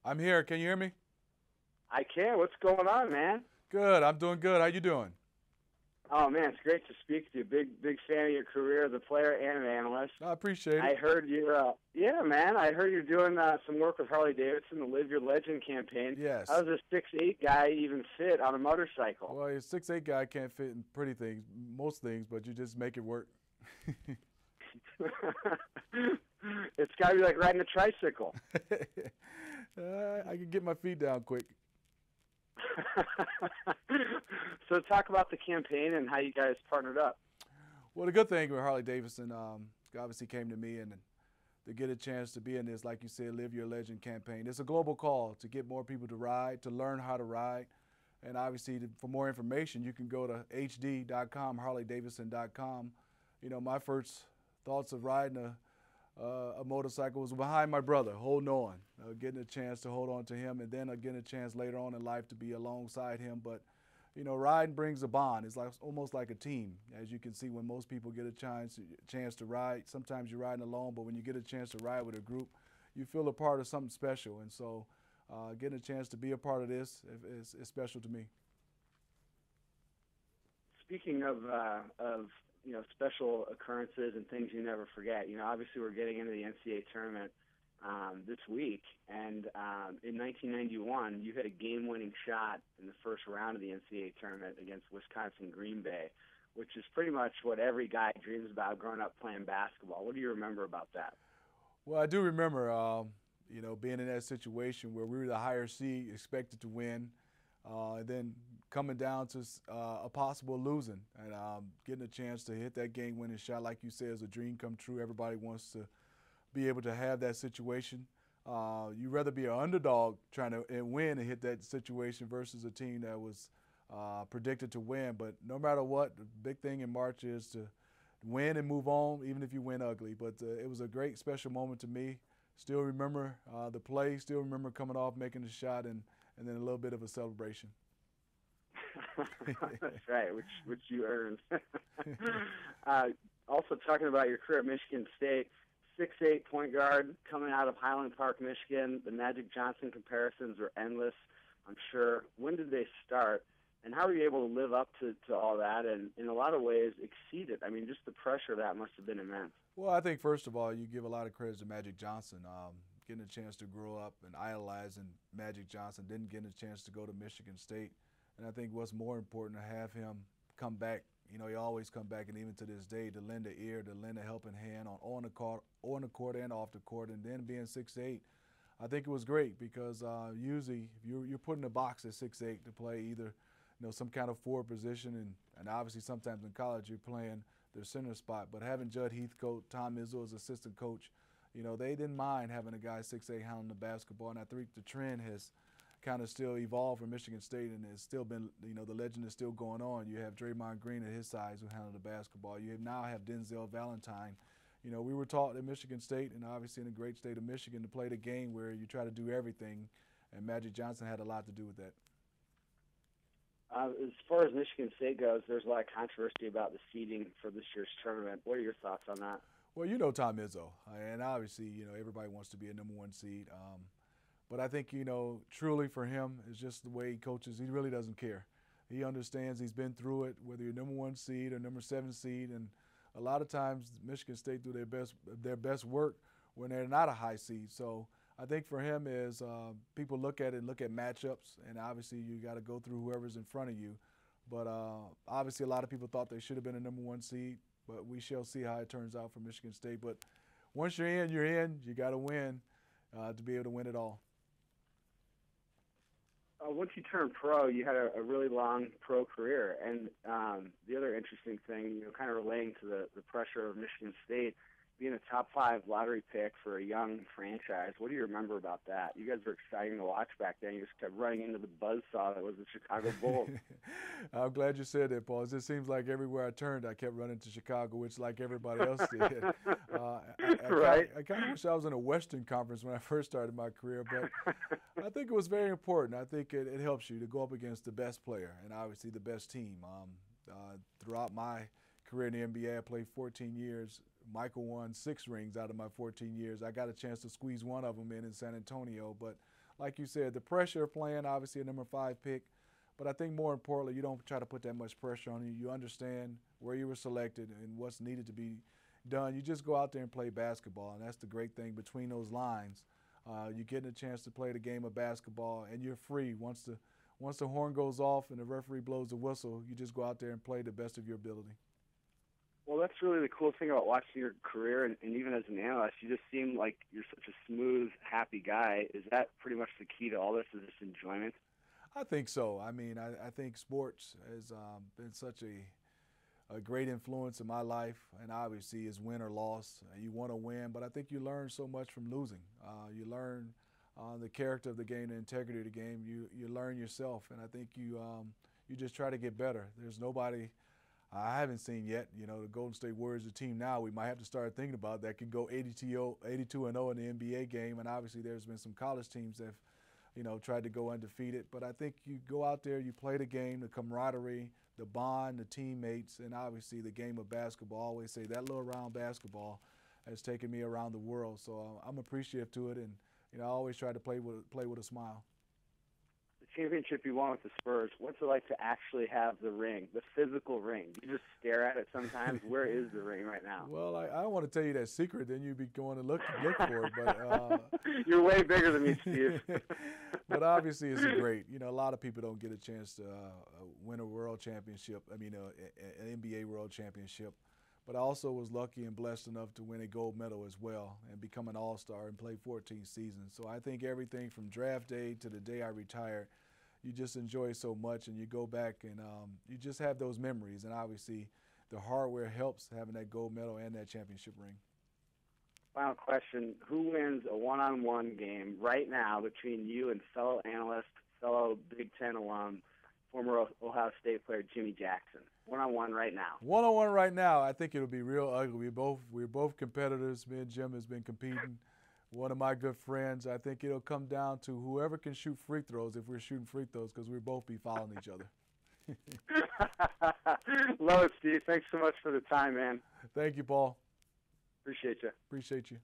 I'm here. Can you hear me? I can. What's going on, man? Good. I'm doing good. How you doing? Oh man, it's great to speak to you. Big fan of your career, the player and an analyst. I appreciate I it. heard you're, yeah, man. I heard you're doing some work with Harley Davidson, the Live Your Legend campaign. Yes. How does a 6'8" guy even fit on a motorcycle? Well, a 6'8" guy can't fit in pretty things, most things, but you just make it work. It's got to be like riding a tricycle. I can get my feet down quick. So talk about the campaign and how you guys partnered up. Well, the good thing with Harley Davidson obviously came to me, and to get a chance to be in this, like you said, Live Your Legend campaign. It's a global call to get more people to ride, to learn how to ride. And obviously, for more information, you can go to hd.com, harleydavidson.com. You know, my first thoughts of riding a motorcycle was behind my brother, holding on, getting a chance to hold on to him, and then getting a chance later on in life to be alongside him. But, you know, riding brings a bond. It's like almost like a team. As you can see, when most people get a chance to ride, sometimes you're riding alone, but when you get a chance to ride with a group, you feel a part of something special. And so getting a chance to be a part of this is special to me. Speaking of special occurrences and things you never forget, obviously we're getting into the NCAA tournament this week, and in 1991 you had a game-winning shot in the first round of the NCAA tournament against Wisconsin Green Bay, which is pretty much what every guy dreams about growing up playing basketball. What do you remember about that? Well, I do remember, being in that situation where we were the higher seed, expected to win, and then coming down to a possible losing, and getting a chance to hit that game-winning shot, like you said, is a dream come true. Everybody wants to be able to have that situation. You'd rather be an underdog trying to win and hit that situation versus a team that was predicted to win. But no matter what, the big thing in March is to win and move on, even if you win ugly. But it was a great, special moment to me. Still remember the play, still remember coming off, making the shot, and then a little bit of a celebration. That's right, which you earned. Also talking about your career at Michigan State, 6'8" point guard coming out of Highland Park, Michigan. The Magic Johnson comparisons are endless, I'm sure. When did they start, and how were you able to live up to all that and in a lot of ways exceed it? I mean, just the pressure of that must have been immense. Well, I think first of all, you give a lot of credit to Magic Johnson. Getting a chance to grow up and idolizing Magic Johnson, didn't get a chance to go to Michigan State. And I think what's more important to have him come back, he always come back, and even to this day, to lend an ear, to lend a helping hand on the court and off the court, and then being 6'8", I think it was great because usually if you're put in a box at 6'8" to play either some kind of forward position, and obviously sometimes in college you're playing their center spot. But having Judd Heathcote, Tom Izzo as assistant coach, they didn't mind having a guy 6'8" handling the basketball, and I think the trend has kind of still evolved for Michigan State, and it's still been, the legend is still going on. You have Draymond Green at his size who handled the basketball. You now have Denzel Valentine. We were taught at Michigan State, and obviously in the great state of Michigan, to play the game where you try to do everything, and Magic Johnson had a lot to do with that. As far as Michigan State goes, there's a lot of controversy about the seeding for this year's tournament. What are your thoughts on that? Well, Tom Izzo, and obviously, everybody wants to be a number one seed. But I think, truly for him, it's just the way he coaches. He really doesn't care. He understands, he's been through it, whether you're number one seed or number 7 seed. And a lot of times Michigan State do their best work when they're not a high seed. So I think for him is people look at it and look at matchups, and obviously you got to go through whoever's in front of you. But obviously a lot of people thought they should have been a number one seed, but we shall see how it turns out for Michigan State. But once you're in, you're in. You got to win to be able to win it all. Once you turned pro, you had a really long pro career. And the other interesting thing, kind of relating to the pressure of Michigan State, being a top 5 lottery pick for a young franchise. What do you remember about that? You guys were exciting to watch back then. You just kept running into the buzzsaw that was the Chicago Bulls. I'm glad you said that, Paul. It seems like everywhere I turned, I kept running to Chicago, which like everybody else did. I kind of wish I was in a Western Conference when I first started my career, but I think it was very important. I think it helps you to go up against the best player and obviously the best team. Throughout my career in the NBA, I played 14 years. Michael won 6 rings out of my 14 years. I got a chance to squeeze one of them in San Antonio, but like you said, the pressure of playing, obviously a number 5 pick, but I think more importantly, you don't try to put that much pressure on you. You understand where you were selected and what's needed to be done. You just go out there and play basketball, and that's the great thing between those lines. You're getting a chance to play the game of basketball, and you're free. Once the horn goes off and the referee blows the whistle, you just go out there and play the best of your ability. Well, that's really the cool thing about watching your career, and even as an analyst, you just seem like you're such a smooth, happy guy. Is that pretty much the key to all this, is just enjoyment? I think so. I mean, I think sports has been such a great influence in my life, and obviously it's win or loss. You want to win, but I think you learn so much from losing. You learn the character of the game, the integrity of the game. You learn yourself, and I think you just try to get better. There's nobody I haven't seen yet. You know, the Golden State Warriors, the team now, we might have to start thinking about that can go 82-0 in the NBA game, and obviously there's been some college teams that have, you know, tried to go undefeated. But I think you go out there, you play the game, the camaraderie, the bond, the teammates, and obviously the game of basketball. I always say that little round basketball has taken me around the world. So I'm appreciative to it, and you know, I always try to play with a smile. The championship you won with the Spurs, what's it like to actually have the ring, the physical ring? You just stare at it sometimes. Where is the ring right now? Well, I don't want to tell you that secret. Then you'd be going to look for it. But you're way bigger than me, Steve. But obviously, it's great. You know, a lot of people don't get a chance to win a world championship. I mean, an NBA world championship. But I also was lucky and blessed enough to win a gold medal as well and become an all-star and play 14 seasons. So I think everything from draft day to the day I retired, you just enjoy so much, and you go back and you just have those memories. And obviously, the hardware helps having that gold medal and that championship ring. Final question: who wins a one-on-one game right now between you and fellow analyst, fellow Big Ten alum, former Ohio State player Jimmy Jackson? One-on-one right now. One-on-one right now, I think it'll be real ugly. We're both competitors. Me and Jim has been competing. One of my good friends. I think it'll come down to whoever can shoot free throws, if we're shooting free throws, because we'll both be fouling each other. Love it, Steve. Thanks so much for the time, man. Thank you, Paul. Appreciate you. Appreciate you.